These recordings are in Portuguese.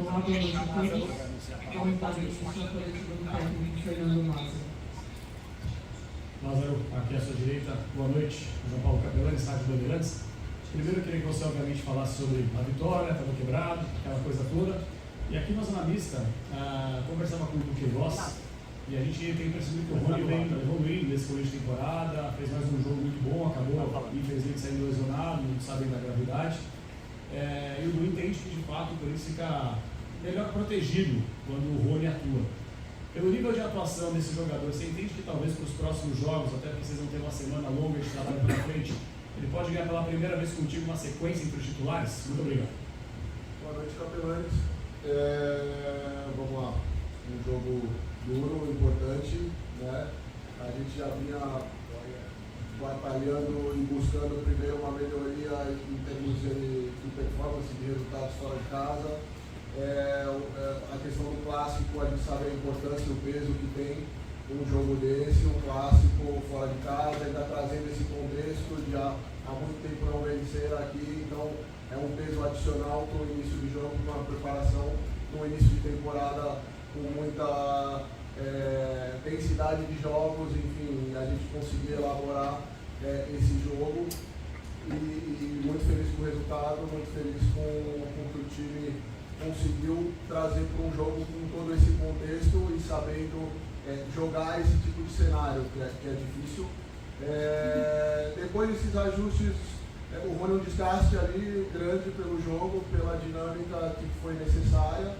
Olá, boa noite a todos. Comentário de sua coletiva do técnico Fernando Mazza. Lázaro, aqui à sua direita, boa noite, João Paulo Capelani, Rádio Bandeirantes. Primeiro eu queria que você obviamente falasse sobre a vitória, estava quebrado, aquela coisa toda. E aqui nós analistas conversava com o Queiroz e a gente tem percebido que o Rony vem evoluindo nesse começo de temporada, fez mais um jogo muito bom, acabou infelizmente saindo lesionado, não sabem da gravidade. E o Du entende que de fato o Corinthians fica melhor protegido quando o Rony atua. Pelo nível de atuação desse jogador, você entende que talvez para os próximos jogos, até porque vocês vão ter uma semana longa de trabalho pela frente, ele pode ganhar pela primeira vez contigo uma sequência entre os titulares? Muito obrigado. Boa noite, Capelanes. Vamos lá, um jogo duro, importante, né? A gente já vinha batalhando e buscando primeiro uma melhoria em termos de performance, de resultados fora de casa. A questão do clássico, a gente sabe a importância e o peso que tem um jogo desse, um clássico fora de casa, ainda trazendo esse contexto de há muito tempo não vencer aqui, então é um peso adicional para o início de jogo, com uma preparação no início de temporada com muita densidade de jogos, enfim, a gente conseguir elaborar esse jogo e muito feliz com o resultado, muito feliz com o que o time conseguiu trazer para um jogo com todo esse contexto e sabendo jogar esse tipo de cenário que é difícil. Depois desses ajustes, o Rony um desgaste ali grande pelo jogo, pela dinâmica que foi necessária.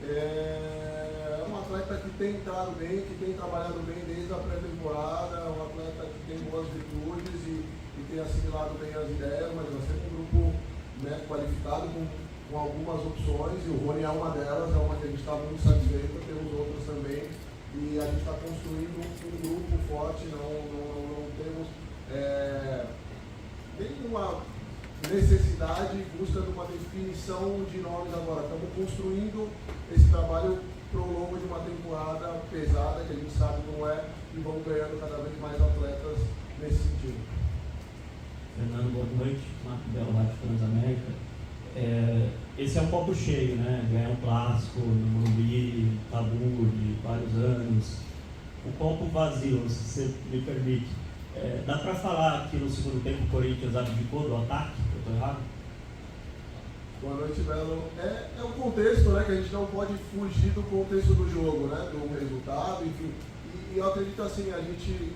É um atleta que tem entrado bem, que tem trabalhado bem desde a pré-temporada, é um atleta que tem boas virtudes e tem assimilado bem as ideias, mas nós temos um grupo qualificado com algumas opções e o Rony é uma delas, é uma que a gente está muito satisfeito, temos outras também e a gente está construindo um grupo forte, não temos nenhuma necessidade em busca de uma definição de nomes agora. Estamos construindo esse trabalho para o longo de uma temporada pesada, que a gente sabe como é, e vamos ganhando cada vez mais atletas nesse sentido. Fernando, boa noite. Marco Belo, Rádio Transamérica. Esse é um copo cheio, né? Ganhar um clássico no Morumbi, tabu de vários anos. O copo vazio, se você me permite. Dá para falar que no segundo tempo o Corinthians abdicou do ataque? Eu estou errado? Boa noite, Belo. É um contexto, né, que a gente não pode fugir do contexto do jogo, né, do resultado, enfim. E eu acredito assim, a gente,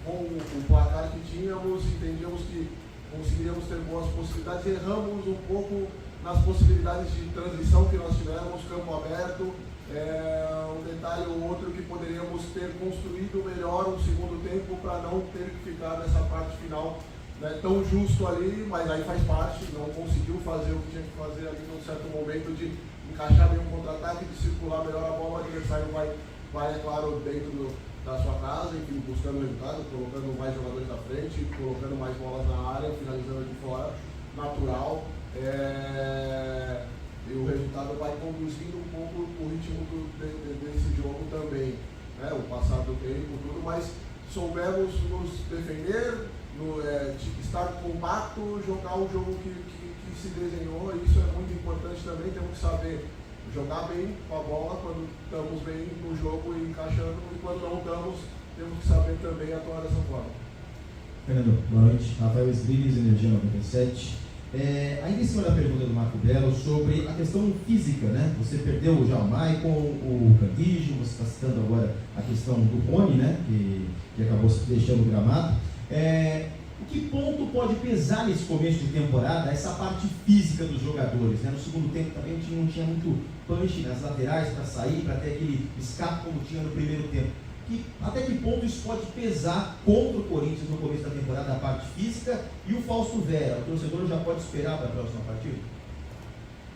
com o placar que tínhamos, entendíamos que conseguiríamos ter boas possibilidades, erramos um pouco nas possibilidades de transição que nós tivemos, campo aberto, um detalhe ou outro que poderíamos ter construído melhor um segundo tempo para não ter que ficar nessa parte final tão justo ali, mas aí faz parte, não conseguiu fazer o que tinha que fazer ali num certo momento de encaixar bem um contra-ataque, de circular melhor a bola, o adversário vai é claro, dentro da sua casa, enfim, buscando resultado, colocando mais jogadores à frente, colocando mais bolas na área, finalizando de fora, natural. E o resultado vai conduzindo um pouco o ritmo desse jogo também, né? O passar do tempo, tudo, mas soubemos nos defender, estar compacto, jogar o jogo que se desenhou, e isso é muito importante também. Temos que saber jogar bem com a bola quando estamos bem no jogo e encaixando, e quando não estamos, temos que saber também atuar dessa forma. Fernando, boa noite. Rafael Esbrilis, Energia 97. Ainda em cima da pergunta do Marco Belo sobre a questão física, né? Você perdeu já o Maicon, o Cantígio, você está citando agora a questão do Rony, né? Que acabou se deixando o gramado. Que ponto pode pesar nesse começo de temporada essa parte física dos jogadores, né? No segundo tempo também não tinha muito punch nas laterais para sair, para ter aquele escape como tinha no primeiro tempo. Até que ponto isso pode pesar contra o Corinthians no começo da temporada, a parte física, e o Fausto Vera? O torcedor já pode esperar para a próxima partida?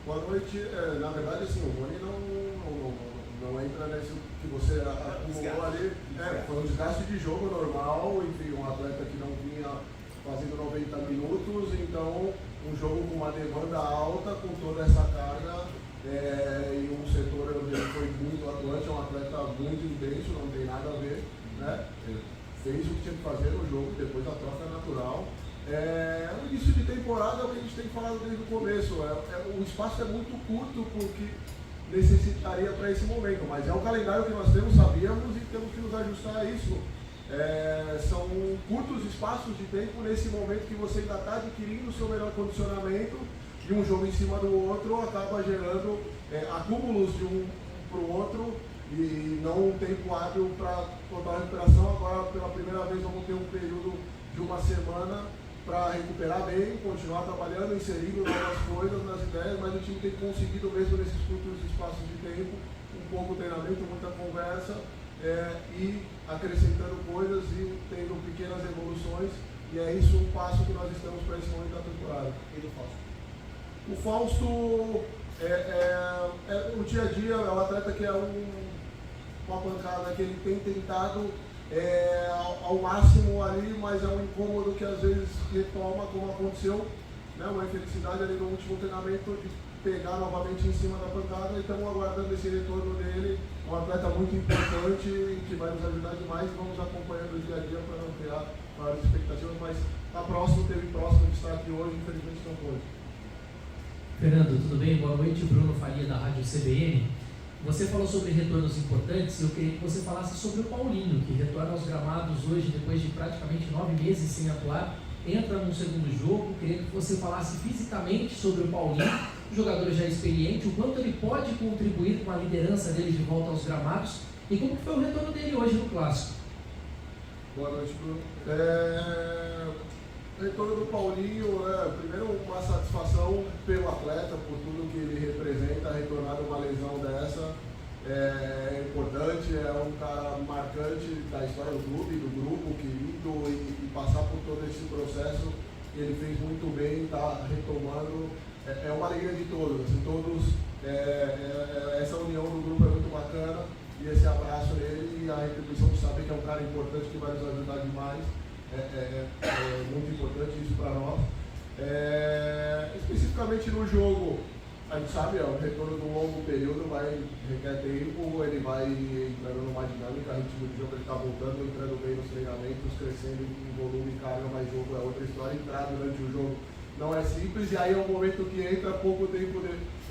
Boa noite. Na verdade, assim, o Rony não entra nesse que você acumulou ali. Foi um desgaste de jogo normal, enfim, um atleta que não vinha fazendo 90 minutos, então um jogo com uma demanda alta, com toda essa carga, e um setor onde ele foi muito atuante, é um atleta muito intenso, não tem nada a ver, né? Ele fez o que tinha que fazer no jogo, depois a troca é natural. O início de temporada é o que a gente tem falado desde o começo, o espaço é muito curto, porque necessitaria para esse momento, mas é um calendário que nós temos, sabíamos, e temos que nos ajustar a isso. São curtos espaços de tempo nesse momento que você ainda está adquirindo o seu melhor condicionamento, e um jogo em cima do outro acaba gerando acúmulos de um para o outro e não um tempo hábil para total recuperação. Agora, pela primeira vez, vamos ter um período de uma semana para recuperar bem, continuar trabalhando, inserindo novas coisas nas ideias, mas o time tem conseguido, mesmo nesses curtos espaços de tempo, um pouco de treinamento, muita conversa, e acrescentando coisas e tendo pequenas evoluções, e é isso um passo que nós estamos para esse momento da temporada. E do Fausto? O Fausto o dia a dia, é um atleta que é uma pancada que ele tem tentado ao máximo ali, mas é um incômodo que às vezes retoma, como aconteceu, né, uma infelicidade ali no último treinamento de pegar novamente em cima da pancada, e estamos aguardando esse retorno dele, um atleta muito importante que vai nos ajudar demais, e vamos acompanhando o dia a dia para não criar maiores expectativas, mas está próximo, teve próximo de estar aqui hoje, infelizmente não pôde. Fernando, tudo bem? Boa noite, Bruno Faria da Rádio CBN. Você falou sobre retornos importantes, eu queria que você falasse sobre o Paulinho, que retorna aos gramados hoje depois de praticamente 9 meses sem atuar, entra no segundo jogo. Queria que você falasse fisicamente sobre o Paulinho, um jogador já experiente, o quanto ele pode contribuir com a liderança dele de volta aos gramados e como foi o retorno dele hoje no Clássico. Boa noite, Bruno. O retorno do Paulinho, primeiro uma satisfação pelo atleta, por tudo que ele representa, retornar uma lesão dessa é importante, é um cara marcante da história do clube, do grupo, querido, e passar por todo esse processo, ele fez muito bem, está retomando, é uma alegria de todos, assim, essa união do grupo é muito bacana, e esse abraço dele e a retribuição de saber que é um cara importante que vai nos ajudar demais. É muito importante isso para nós. Especificamente no jogo, a gente sabe, o retorno de um longo período requer tempo, ele vai entrando numa dinâmica, a ritmo de jogo ele está voltando, entrando bem nos treinamentos, crescendo em volume e carga, mas jogo é outra história. Entrar durante o jogo não é simples, e aí é um momento que entra pouco tempo,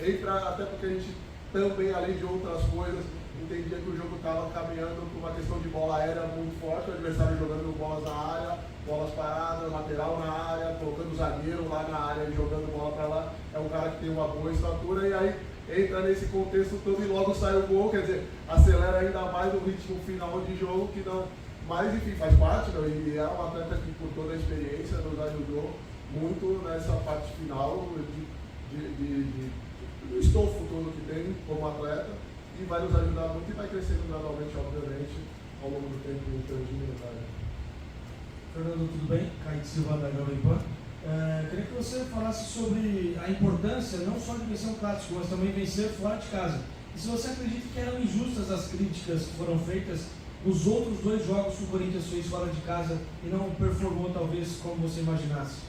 entra até porque a gente também, além de outras coisas, entendia que o jogo estava caminhando por uma questão de bola aérea muito forte, o adversário jogando bolas na área, bolas paradas, lateral na área, colocando o zagueiro lá na área e jogando bola para lá. É um cara que tem uma boa estatura, e aí entra nesse contexto todo e logo sai o gol, quer dizer, acelera ainda mais o ritmo final de jogo, que não, mas enfim, faz parte, né? E é um atleta que por toda a experiência nos ajudou muito nessa parte final do estofo todo que tem como atleta. E vai nos ajudar muito e vai crescendo gradualmente, obviamente, ao longo do tempo em termos de minutagem. Fernando, tudo bem? Kaique Silva da Jovem Pan. Queria que você falasse sobre a importância não só de vencer um clássico, mas também vencer fora de casa. E se você acredita que eram injustas as críticas que foram feitas nos outros 2 jogos que o Corinthians fez fora de casa e não performou talvez como você imaginasse?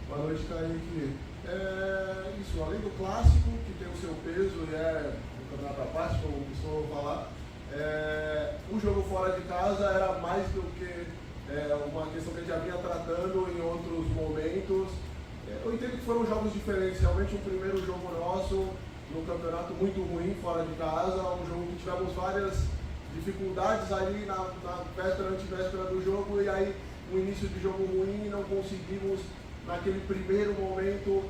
Boa noite, Kaique. Isso, além do clássico, que tem o seu peso e campeonato à parte, como costumo falar, o jogo fora de casa era mais do que uma questão que a gente já vinha tratando em outros momentos. Eu entendo que foram jogos diferentes, realmente um primeiro jogo nosso no campeonato muito ruim fora de casa, um jogo que tivemos várias dificuldades ali na véspera, antivéspera do jogo, e aí um início de jogo ruim e não conseguimos naquele primeiro momento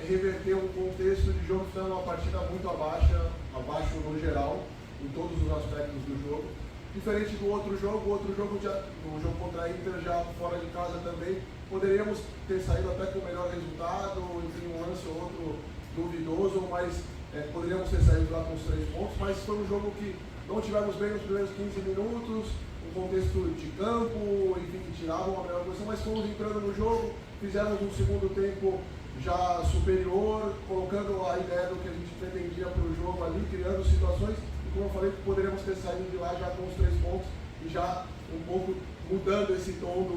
reverter um contexto de jogo que foi uma partida muito abaixo no geral, em todos os aspectos do jogo. Diferente do outro jogo, o jogo contra a Inter já fora de casa também, poderíamos ter saído até com o melhor resultado, enfim, um lance ou outro duvidoso, mas poderíamos ter saído lá com os 3 pontos, mas foi um jogo que não tivemos bem nos primeiros 15 minutos, um contexto de campo, enfim, que tirava uma melhor posição, mas fomos entrando no jogo, fizemos um segundo tempo já superior, colocando a ideia do que a gente pretendia para o jogo ali, criando situações, e como eu falei, poderíamos ter saído de lá já com os 3 pontos e já um pouco mudando esse tom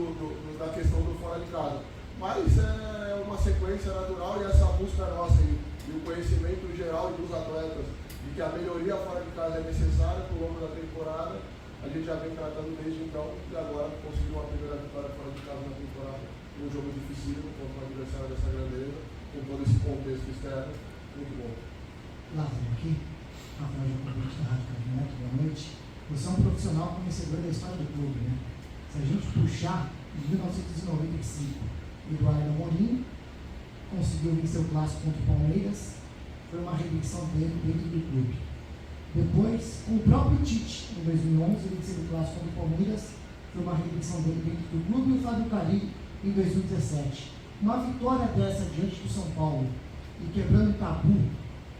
da questão do fora de casa. Mas é uma sequência natural, e essa busca nossa e o conhecimento geral dos atletas de que a melhoria fora de casa é necessária ao longo da temporada, a gente já vem tratando desde então, e agora conseguiu uma primeira vitória fora de casa na temporada, um jogo difícil contra um adversário dessa grandeza, com todo esse contexto externo, muito bom. Lázaro aqui, Rafael Jacobite da Rádio Caminhonete, boa noite. Você é um profissional conhecedor da história do clube, né? Se a gente puxar, em 1995, Eduardo Amorim conseguiu vencer o clássico contra o Palmeiras, foi uma redenção dele dentro do clube. Depois, com o próprio Tite, em 2011, ele venceu o clássico contra o Palmeiras, foi uma redenção dele dentro do clube, e o Fábio Carilli em 2017. Uma vitória dessa diante do São Paulo e quebrando o tabu,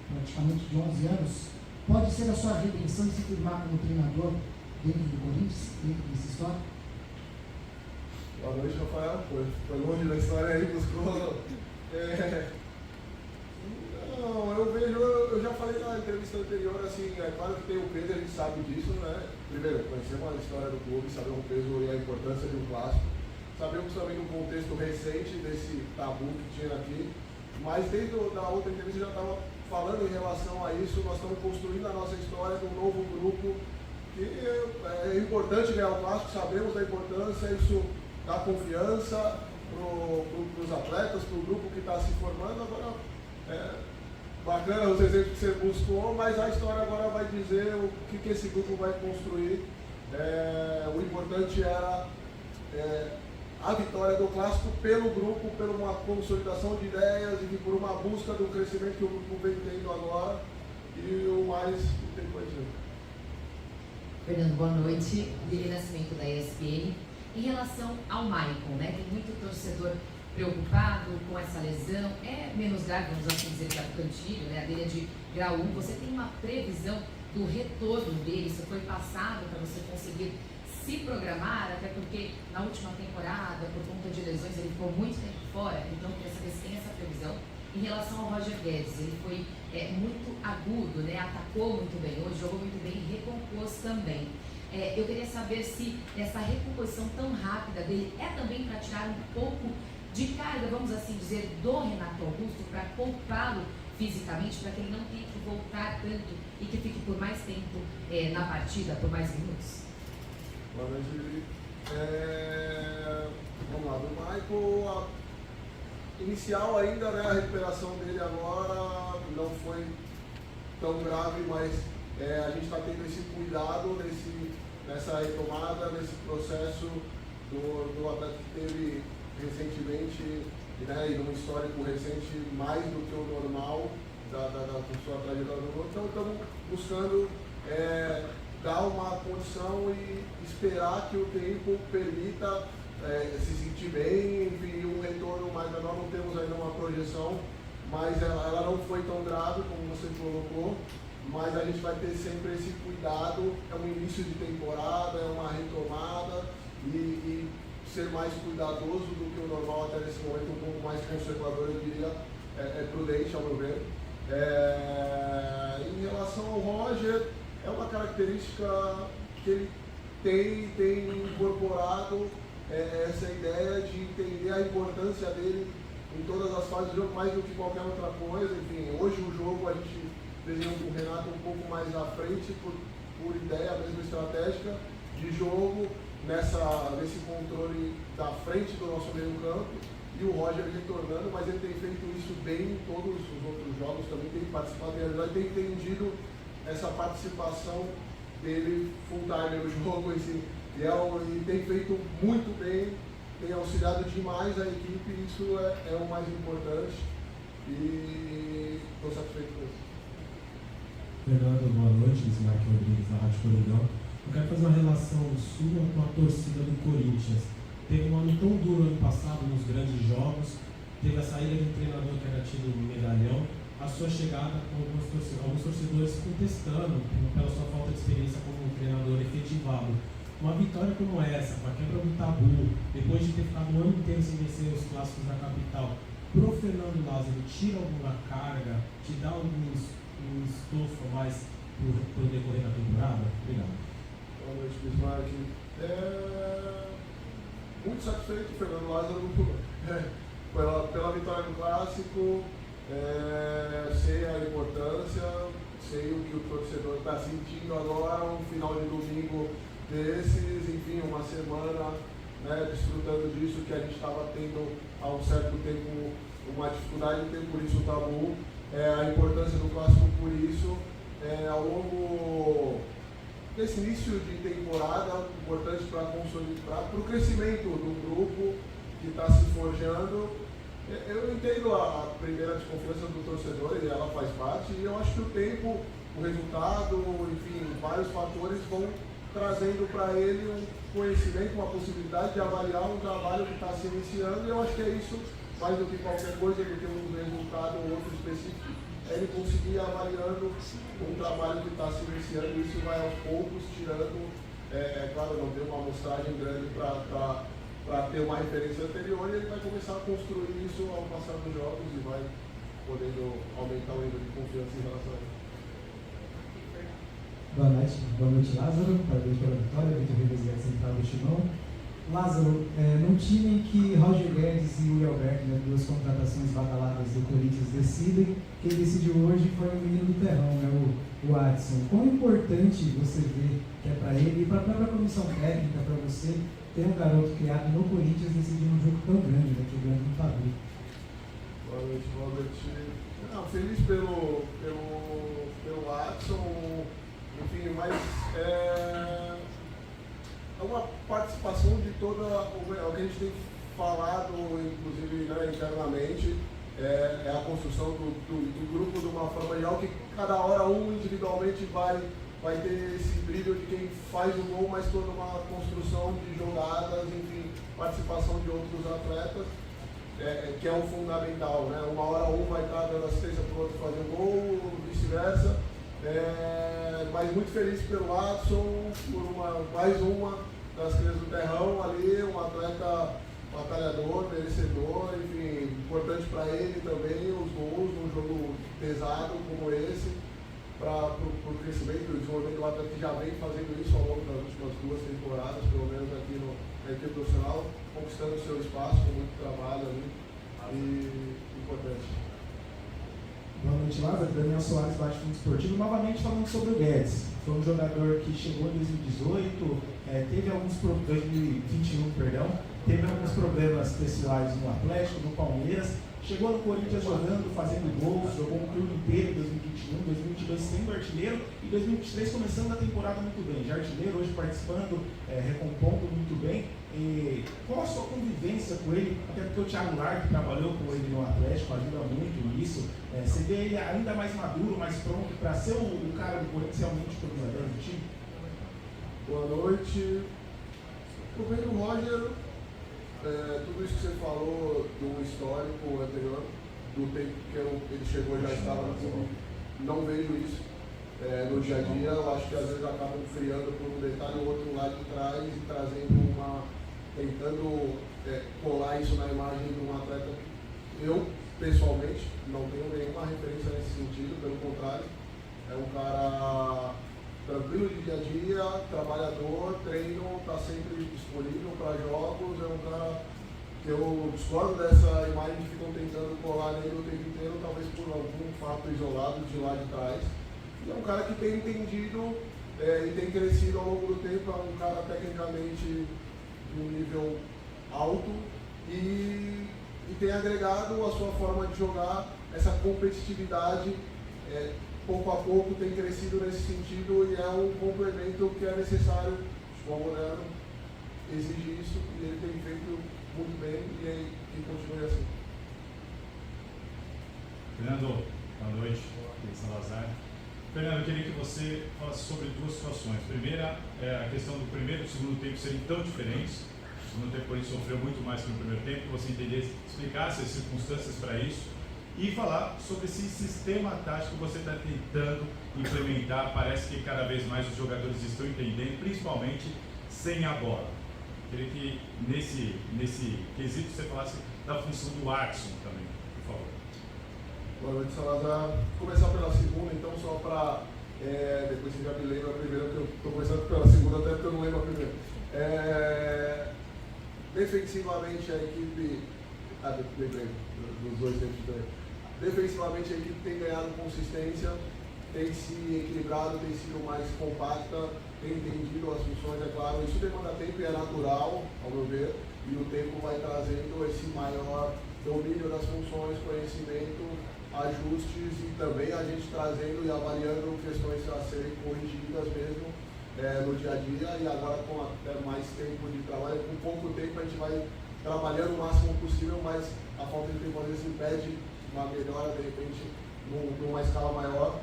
praticamente de 11 anos, pode ser a sua redenção e se firmar como treinador dentro do Corinthians, dentro dessa história? Boa noite, Rafael. Foi longe da história aí, buscou. Não, eu já falei na entrevista anterior, assim, é claro que tem o peso, a gente sabe disso, né? Primeiro, conhecemos a história do clube, sabemos o peso e a importância de um clássico. Sabemos também do contexto recente desse tabu que tinha aqui, mas desde a outra entrevista já estava falando em relação a isso. Nós estamos construindo a nossa história de um novo grupo, que é importante ganhar o clássico, sabemos da importância, isso dá confiança para os atletas, para o grupo que está se formando. Agora, bacana os exemplos que você buscou, mas a história agora vai dizer o que esse grupo vai construir. O importante era a vitória do clássico pelo grupo, por uma consolidação de ideias e por uma busca do crescimento que o grupo vem tendo agora, e o mais não tem coisa. Fernando, boa noite. Lili Nascimento, da ESPN. Em relação ao Maicon, né, tem muito torcedor preocupado com essa lesão, é menos grave, vamos assim dizer, que a do Cantilho, né, a dele é de grau 1. Você tem uma previsão do retorno dele? Isso foi passado para você conseguir se programar, até porque na última temporada, por conta de lesões, ele ficou muito tempo fora, então queria saber se tem essa previsão. Em relação ao Roger Guedes, ele foi muito agudo, né? Atacou muito bem hoje, jogou muito bem e recompôs também. Eu queria saber se essa recomposição tão rápida dele é também para tirar um pouco de carga, vamos assim dizer, do Renato Augusto, para poupá-lo fisicamente, para que ele não tenha que voltar tanto e que fique por mais tempo na partida, por mais minutos. Boa noite, Lili. Vamos lá, do Michael, inicial ainda, né, a recuperação dele agora não foi tão grave, mas a gente está tendo esse cuidado nessa retomada, nesse processo do atleta que teve recentemente, né, e num histórico recente mais do que o normal da sua trajetória do mundo. Então estamos buscando dar uma condição e esperar que o tempo permita se sentir bem, enfim, um retorno mais menor. Não temos ainda uma projeção, mas ela não foi tão grave como você colocou, mas a gente vai ter sempre esse cuidado. É um início de temporada, é uma retomada, e ser mais cuidadoso do que o normal até nesse momento, um pouco mais conservador, eu diria, é prudente ao meu ver. Em relação ao Roger, é uma característica que ele tem incorporado, essa ideia de entender a importância dele em todas as fases do jogo, mais do que qualquer outra coisa. Enfim, hoje o jogo a gente desenhou com o Renato um pouco mais à frente, por ideia mesmo estratégica de jogo, nesse controle da frente do nosso meio campo, e o Roger retornando, mas ele tem feito isso bem em todos os outros jogos, também tem participado, tem entendido essa participação dele full time no jogo, assim, e tem feito muito bem, tem auxiliado demais a equipe, e isso é o mais importante, e estou satisfeito com isso. Fernando, boa noite, esse Mark Rodrigues da Rádio Coringão. Eu quero fazer uma relação sua com a torcida do Corinthians. Teve um ano tão duro ano passado nos grandes jogos, teve a saída de um treinador que era tido medalhão, a sua chegada com alguns torcedores contestando pela sua falta de experiência como treinador efetivado. Uma vitória como essa, com a quebra do tabu, depois de ter ficado um ano inteiro sem vencer os clássicos da capital, pro Fernando Lázaro, tira alguma carga, te dá um estofo a mais pro decorrer da temporada? Obrigado. Boa noite, Bismarck. Muito satisfeito, Fernando Lázaro, pela vitória no clássico. Sei a importância, sei o que o torcedor está sentindo agora, um final de domingo desses, enfim, uma semana, né, desfrutando disso que a gente estava tendo há um certo tempo uma dificuldade de ter, por isso o tabu. a importância do clássico por isso. Ao longo desse início de temporada, importante para consolidar, para o crescimento do grupo que está se forjando. Eu entendo a primeira desconfiança do torcedor, e ela faz parte, e eu acho que o tempo, o resultado, enfim, vários fatores vão trazendo para ele um conhecimento, uma possibilidade de avaliar um trabalho que está se iniciando, e eu acho que é isso, mais do que qualquer coisa, do que um resultado ou outro específico, é ele conseguir avaliando um trabalho que está se iniciando, e isso vai aos poucos tirando, claro, não tem uma amostragem grande para ter uma referência anterior, e ele vai começar a construir isso ao passar dos jogos e vai podendo aumentar o nível de confiança em relação a isso. Boa noite, Lázaro. Parabéns pela vitória, Vitor Ribas Guedes central do Timão. Lázaro, num time em que Roger Guedes e Uri Alberto, né, duas contratações badaladas do Corinthians, decidem, quem decidiu hoje foi o menino do terrão, né, o Adson. Quão importante você vê que é para ele e para a própria comissão técnica, para você, ter um garoto criado no Corinthians decidindo um jogo tão grande, né, que é grande no tabu? Boa noite, Robert. Não, feliz pelo Adson. Enfim, mas é uma participação de toda o que a gente tem falado, inclusive, né, internamente, é a construção do grupo de uma forma geral, que cada hora um individualmente vai ter esse brilho de quem faz o gol, mas toda uma construção de jogadas, enfim, participação de outros atletas, que é o fundamental, né? Uma hora um vai estar dando assistência para o outro fazer o gol, vice-versa. Mas muito feliz pelo Adson, por mais uma das crias do terrão ali, um atleta batalhador, merecedor, enfim, importante para ele também, os gols num jogo pesado como esse, para o crescimento e o desenvolvimento do atleta que já vem fazendo isso ao longo das últimas 2 temporadas, pelo menos aqui na equipe profissional, conquistando o seu espaço com muito trabalho ali, e importante. Boa noite, Lázaro. Daniel Soares, Baixo Fundo Esportivo. Novamente falando sobre o Guedes. Foi um jogador que chegou em 2018, teve alguns problemas, 2021, perdão, teve alguns problemas pessoais no Atlético, no Palmeiras. Chegou no Corinthians jogando, fazendo gols, jogou um turno inteiro em 2021, 2022 sendo artilheiro e 2023 começando a temporada muito bem. Já artilheiro, hoje participando, recompondo muito bem. E qual a sua convivência com ele? Até porque o Thiago Largue trabalhou com ele no Atlético, ajuda muito nisso. Você vê ele ainda mais maduro, mais pronto para ser o cara do Corinthians realmente organizador do time? Boa noite. Eu vejo o Roger, tudo isso que você falou do histórico anterior, do tempo que ele chegou já estava no clube, não vejo isso no dia a dia. Eu acho que às vezes acabam criando por um detalhe ou outro lá de trás e tentando colar isso na imagem de um atleta. Eu, pessoalmente, não tenho nenhuma referência nesse sentido, pelo contrário, é um cara tranquilo de dia a dia, trabalhador, treino, está sempre disponível para jogos, é um cara que eu discordo dessa imagem que ficam tentando colar nele o tempo inteiro, talvez por algum fato isolado de lá de trás. E é um cara que tem entendido e tem crescido ao longo do tempo, é um cara tecnicamente de um nível alto e tem agregado a sua forma de jogar, essa competitividade, pouco a pouco tem crescido nesse sentido e é um complemento que é necessário. O futebol moderno exige isso e ele tem feito muito bem e que continue assim. Fernando, boa noite, aqui de Salazar. Fernando, eu queria que você falasse sobre 2 situações. Primeira é a questão do primeiro e do segundo tempo serem tão diferentes. O segundo tempo, por isso, sofreu muito mais que no primeiro tempo, que você explicasse as circunstâncias para isso e falar sobre esse sistema tático que você está tentando implementar. Parece que cada vez mais os jogadores estão entendendo, principalmente sem a bola. Eu queria que nesse quesito você falasse da função do Adson também, por favor. Boa noite, Salazar. Vou começar pela segunda, então, só para depois você já me lembra a primeira, porque eu estou começando pela segunda, até porque eu não lembro a primeira. Defensivamente, a equipe. Lembrei dos 2 tempos de treino. Defensivamente, a equipe tem ganhado consistência, tem se equilibrado, tem sido mais compacta, tem entendido as funções, é claro. Isso demanda tempo e é natural, ao meu ver, e o tempo vai trazendo esse maior domínio das funções, conhecimento, ajustes e também a gente trazendo e avaliando questões a serem corrigidas mesmo no dia a dia, e agora com até mais tempo de trabalho, com pouco tempo a gente vai trabalhando o máximo possível, mas a falta de tempo às vezes impede uma melhora de repente numa escala maior.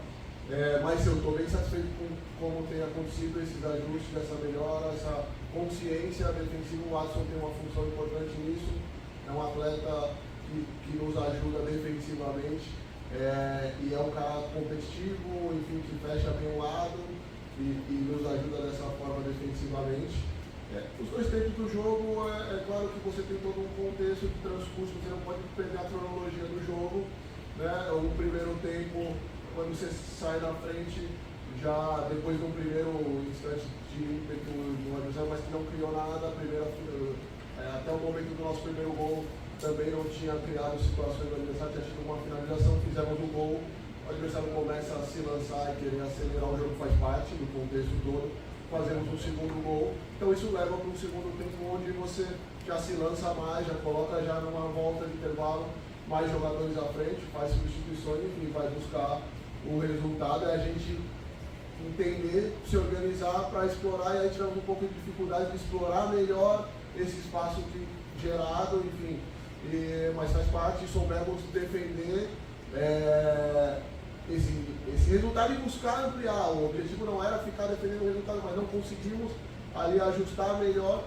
Mas eu estou bem satisfeito com como tem acontecido esses ajustes, essa melhora, essa consciência defensiva. O Watson tem uma função importante nisso, é um atleta que nos ajuda defensivamente, e é um cara competitivo, enfim, que fecha bem o lado e nos ajuda dessa forma defensivamente. Os dois tempos do jogo, é claro que você tem todo um contexto de transcurso, você não pode perder a cronologia do jogo, né? O primeiro tempo, quando você sai na frente, já depois de um primeiro instante de ímpeto do adversário, mas que não criou nada, até o momento do nosso primeiro gol também não tinha criado situações do adversário, tinha tido uma finalização, fizemos o gol, o adversário começa a se lançar e querer acelerar, o jogo faz parte do contexto todo, fazemos um segundo gol, então isso leva para um segundo tempo onde você já se lança mais, já coloca já numa volta de intervalo mais jogadores à frente, faz substituições, enfim, vai buscar o resultado, é a gente entender, se organizar para explorar, e aí tivemos um pouco de dificuldade de explorar melhor esse espaço gerado, enfim, mas faz parte, soubemos defender esse resultado e buscar ampliar. O objetivo não era ficar defendendo o resultado, mas não conseguimos ali ajustar melhor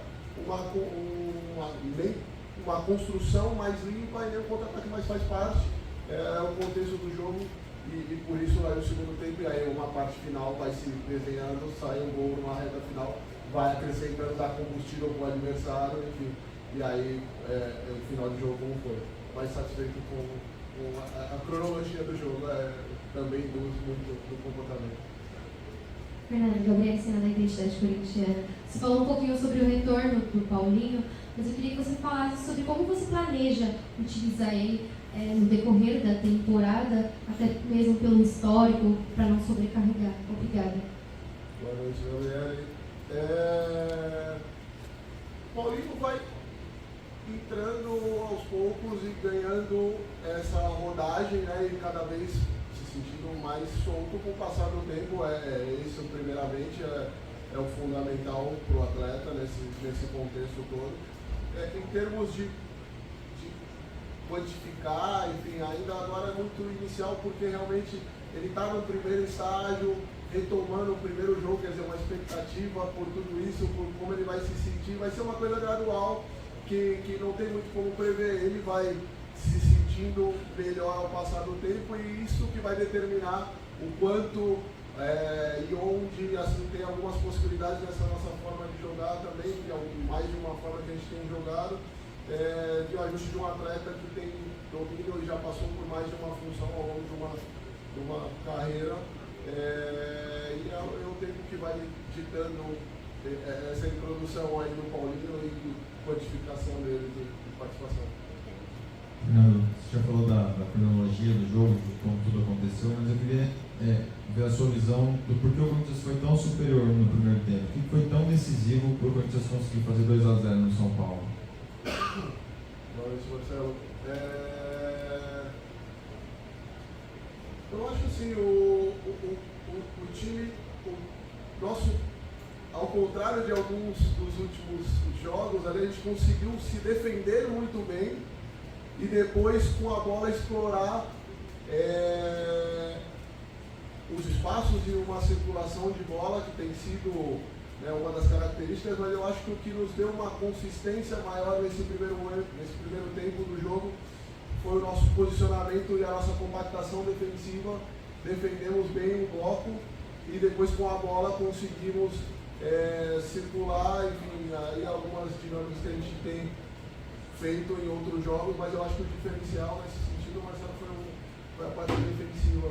uma construção mais limpa e nem um contra-ataque, mais faz parte, o contexto do jogo, e por isso aí o segundo tempo, e aí uma parte final vai se desenhando, sai um gol numa reta final, vai acrescentando, dá combustível para o adversário, enfim, e aí o final do jogo como foi. Mais satisfeito com a cronologia do jogo, também do comportamento. Fernando, Gabriel, cena da identidade corintiana. Você falou um pouquinho sobre o retorno do Paulinho, mas eu queria que você falasse sobre como você planeja utilizar ele no decorrer da temporada, até mesmo pelo histórico, para não sobrecarregar. Obrigada. Boa noite, Gabriel. Paulinho vai entrando aos poucos e ganhando essa rodagem, né, e cada vez se sentindo mais solto com o passar do tempo. Isso, primeiramente, é o fundamental para o atleta nesse contexto todo. Em termos de quantificar, enfim, ainda agora é muito inicial, porque realmente ele está no primeiro estágio, retomando o primeiro jogo, quer dizer, uma expectativa por tudo isso, por como ele vai se sentir, vai ser uma coisa gradual, que não tem muito como prever. Ele vai se sentindo melhor ao passar do tempo, e isso que vai determinar o quanto e onde, assim, tem algumas possibilidades nessa nossa forma de jogar também, que é mais de uma forma que a gente tem jogado, de um ajuste de um atleta que tem domínio e já passou por mais de uma função ao longo de uma carreira, e é o tempo que vai ditando essa introdução aí no Paulinho e quantificação dele de participação. Fernando, você já falou da cronologia do jogo, de como tudo aconteceu, mas eu queria ver a sua visão do porquê o Corinthians foi tão superior no primeiro tempo. O que foi tão decisivo para o Corinthians conseguir fazer 2-0 no São Paulo? Boa noite, Marcelo. Eu acho assim, o time nosso, ao contrário de alguns dos últimos jogos, ali a gente conseguiu se defender muito bem e depois, com a bola, explorar os espaços e uma circulação de bola que tem sido uma das características, mas eu acho que o que nos deu uma consistência maior nesse primeiro tempo do jogo foi o nosso posicionamento e a nossa compactação defensiva. Defendemos bem o bloco e depois, com a bola, conseguimos circular, enfim, aí algumas dinâmicas que a gente tem feito em outros jogos, mas eu acho que o diferencial nesse sentido, Marcelo, foi a parte defensiva